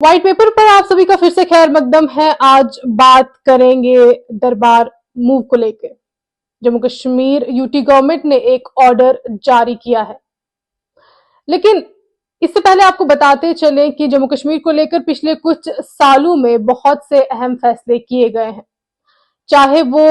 White paper पर आप सभी का फिर से खैर मकदम है। आज बात करेंगे दरबार मूव को लेकर। जम्मू कश्मीर यूटी गवर्नमेंट ने एक ऑर्डर जारी किया है, लेकिन इससे पहले आपको बताते चले कि जम्मू कश्मीर को लेकर पिछले कुछ सालों में बहुत से अहम फैसले किए गए हैं। चाहे वो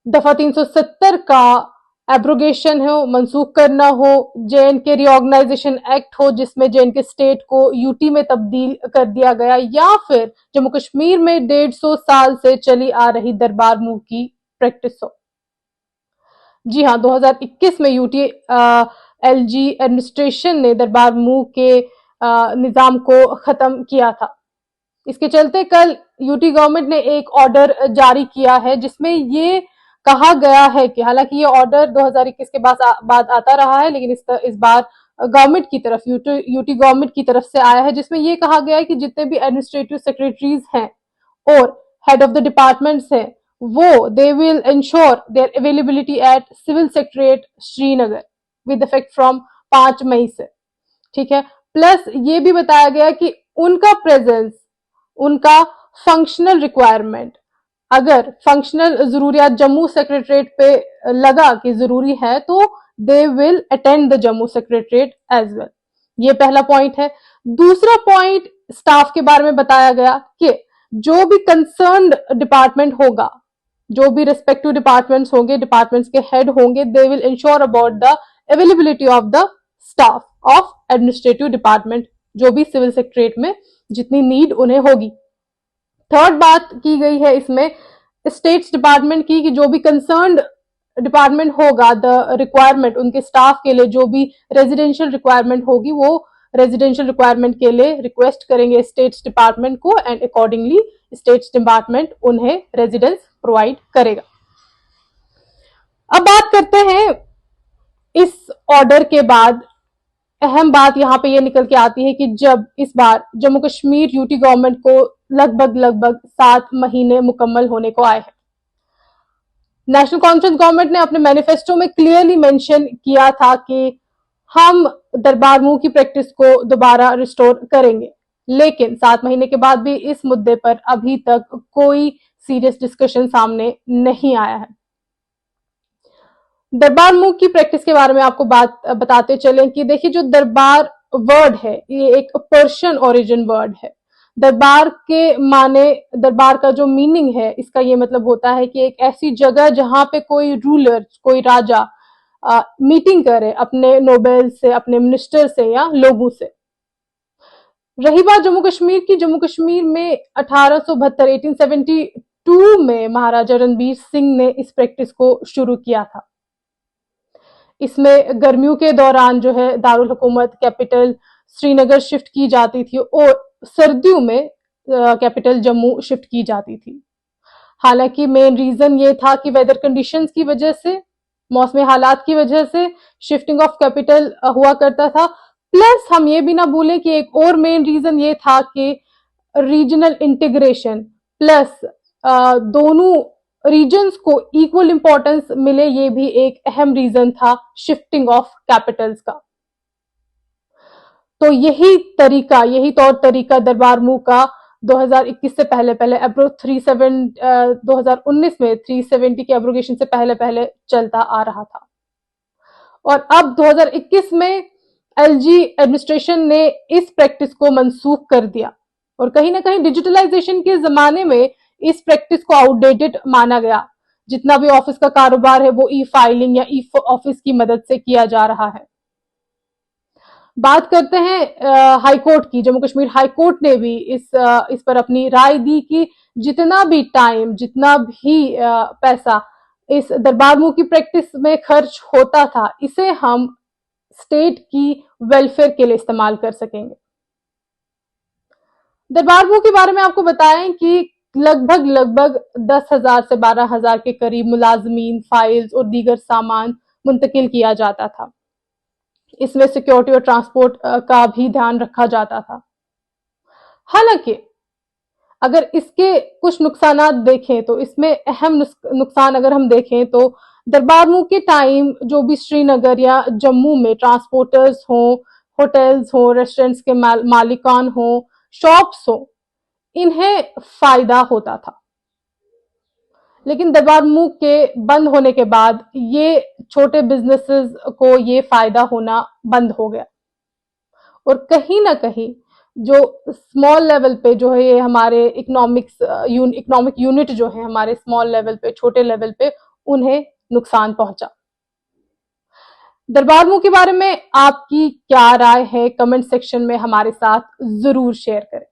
दफा 370 का एब्रोगेशन हो, मनसूख करना हो, जेएनके रीऑर्गेनाइजेशन एक्ट हो जिसमें जेएनके स्टेट को यूटी में तब्दील कर दिया गया, या फिर जम्मू कश्मीर में 150 साल से चली आ रही दरबार मूव की प्रैक्टिस हो। जी हाँ, 2021 में यूटी एलजी एडमिनिस्ट्रेशन ने दरबार मूव के निजाम को खत्म किया था। इसके चलते कल यूटी गवर्नमेंट ने एक ऑर्डर जारी किया है जिसमें ये कहा गया है कि हालांकि ये ऑर्डर 2021 के बाद आता रहा है, लेकिन इस बार गवर्नमेंट की तरफ यूटी गवर्नमेंट की तरफ से आया है, जिसमें ये कहा गया है कि जितने भी एडमिनिस्ट्रेटिव सेक्रेटरीज हैं और हेड ऑफ द डिपार्टमेंट्स हैं वो they will ensure their availability at civil secretariat Srinagar with effect from 5 मई से। ठीक है, प्लस ये भी बताया गया कि उनका प्रेजेंस, उनका फंक्शनल रिक्वायरमेंट, अगर फंक्शनल जरूरियात जम्मू सेक्रेटरीट पे लगा कि जरूरी है तो they will attend the Jammu secretariat as well. ये पहला पॉइंट है। दूसरा पॉइंट स्टाफ के बारे में बताया गया कि जो भी कंसर्न्ड डिपार्टमेंट होगा, जो भी रिस्पेक्टिव डिपार्टमेंट्स होंगे, डिपार्टमेंट्स के हेड होंगे, दे will ensure about the availability of the staff of administrative department, जो भी सिविल सेक्रेटरीट में जितनी नीड उन्हें होगी। थर्ड बात की गई है इसमें स्टेट्स डिपार्टमेंट की कि जो भी कंसर्न्ड डिपार्टमेंट होगा, द रिक्वायरमेंट उनके स्टाफ के लिए जो भी रेजिडेंशियल रिक्वायरमेंट होगी वो रेजिडेंशियल रिक्वायरमेंट के लिए रिक्वेस्ट करेंगे स्टेट्स डिपार्टमेंट को, एंड अकॉर्डिंगली स्टेट्स डिपार्टमेंट उन्हें रेजिडेंस प्रोवाइड करेगा। अब बात करते हैं इस ऑर्डर के बाद अहम बात यहां पे ये निकल के आती है कि जब इस बार जम्मू कश्मीर यूटी गवर्नमेंट को लगभग 7 महीने मुकम्मल होने को आए हैं। नेशनल कॉन्फ्रेंस गवर्नमेंट ने अपने मैनिफेस्टो में क्लियरली मेंशन किया था कि हम दरबार मूव की प्रैक्टिस को दोबारा रिस्टोर करेंगे, लेकिन 7 महीने के बाद भी इस मुद्दे पर अभी तक कोई सीरियस डिस्कशन सामने नहीं आया है। दरबार मूव की प्रैक्टिस के बारे में आपको बात बताते चले कि देखिए, जो दरबार वर्ड है ये एक पर्शियन ओरिजिन वर्ड है। दरबार के माने, दरबार का जो मीनिंग है इसका ये मतलब होता है कि एक ऐसी जगह जहां पे कोई रूलर, कोई राजा मीटिंग करे अपने नोबेल से, अपने मिनिस्टर से या लोगों से। रही बात जम्मू कश्मीर की, जम्मू कश्मीर में 1872 1872 में महाराजा रणबीर सिंह ने इस प्रैक्टिस को शुरू किया था। इसमें गर्मियों के दौरान जो है दारुल हुकूमत कैपिटल श्रीनगर शिफ्ट की जाती थी और सर्दियों में कैपिटल जम्मू शिफ्ट की जाती थी। हालांकि मेन रीजन ये था कि वेदर कंडीशंस की वजह से, मौसमी हालात की वजह से शिफ्टिंग ऑफ कैपिटल हुआ करता था। प्लस हम ये भी ना भूलें कि एक और मेन रीजन ये था कि रीजनल इंटीग्रेशन, प्लस दोनों रीजन्स को इक्वल इंपॉर्टेंस मिले, ये भी एक अहम रीजन था शिफ्टिंग ऑफ कैपिटल्स का। तो यही तौर तरीका दरबार मूव का 2021 से पहले 2019 में 370 के एब्रोगेशन से पहले चलता आ रहा था। और अब 2021 में एलजी एडमिनिस्ट्रेशन ने इस प्रैक्टिस को मंसूख कर दिया, और कहीं ना कहीं डिजिटलाइजेशन के जमाने में इस प्रैक्टिस को आउटडेटेड माना गया। जितना भी ऑफिस का कारोबार है वो ई फाइलिंग या ई ऑफिस की मदद से किया जा रहा है। बात करते हैं हाई कोर्ट की। जम्मू कश्मीर हाई कोर्ट ने भी इस पर अपनी राय दी कि जितना भी टाइम, जितना भी पैसा इस दरबार मूव की प्रैक्टिस में खर्च होता था, इसे हम स्टेट की वेलफेयर के लिए इस्तेमाल कर सकेंगे। दरबार मूव के बारे में आपको बताएं कि लगभग 10,000 से 12,000 के करीब मुलाजमीन, फाइल्स और दीगर सामान मुंतकिल किया जाता था। इसमें सिक्योरिटी और ट्रांसपोर्ट का भी ध्यान रखा जाता था। हालांकि अगर इसके कुछ नुकसानात देखें तो इसमें अहम नुकसान अगर हम देखें तो दरबार मूव के टाइम जो भी श्रीनगर या जम्मू में ट्रांसपोर्टर्स हों, होटल्स हों, रेस्टोरेंट्स के मालिकान हों शॉप्स हो, इन्हें फायदा होता था। लेकिन दरबार मूव के बंद होने के बाद ये छोटे बिजनेसेस को ये फायदा होना बंद हो गया और कहीं ना कहीं जो स्मॉल लेवल पे जो है ये हमारे इकोनॉमिक यूनिट जो है हमारे स्मॉल लेवल पे, छोटे लेवल पे, उन्हें नुकसान पहुंचा। दरबार मूव के बारे में आपकी क्या राय है, कमेंट सेक्शन में हमारे साथ जरूर शेयर करें।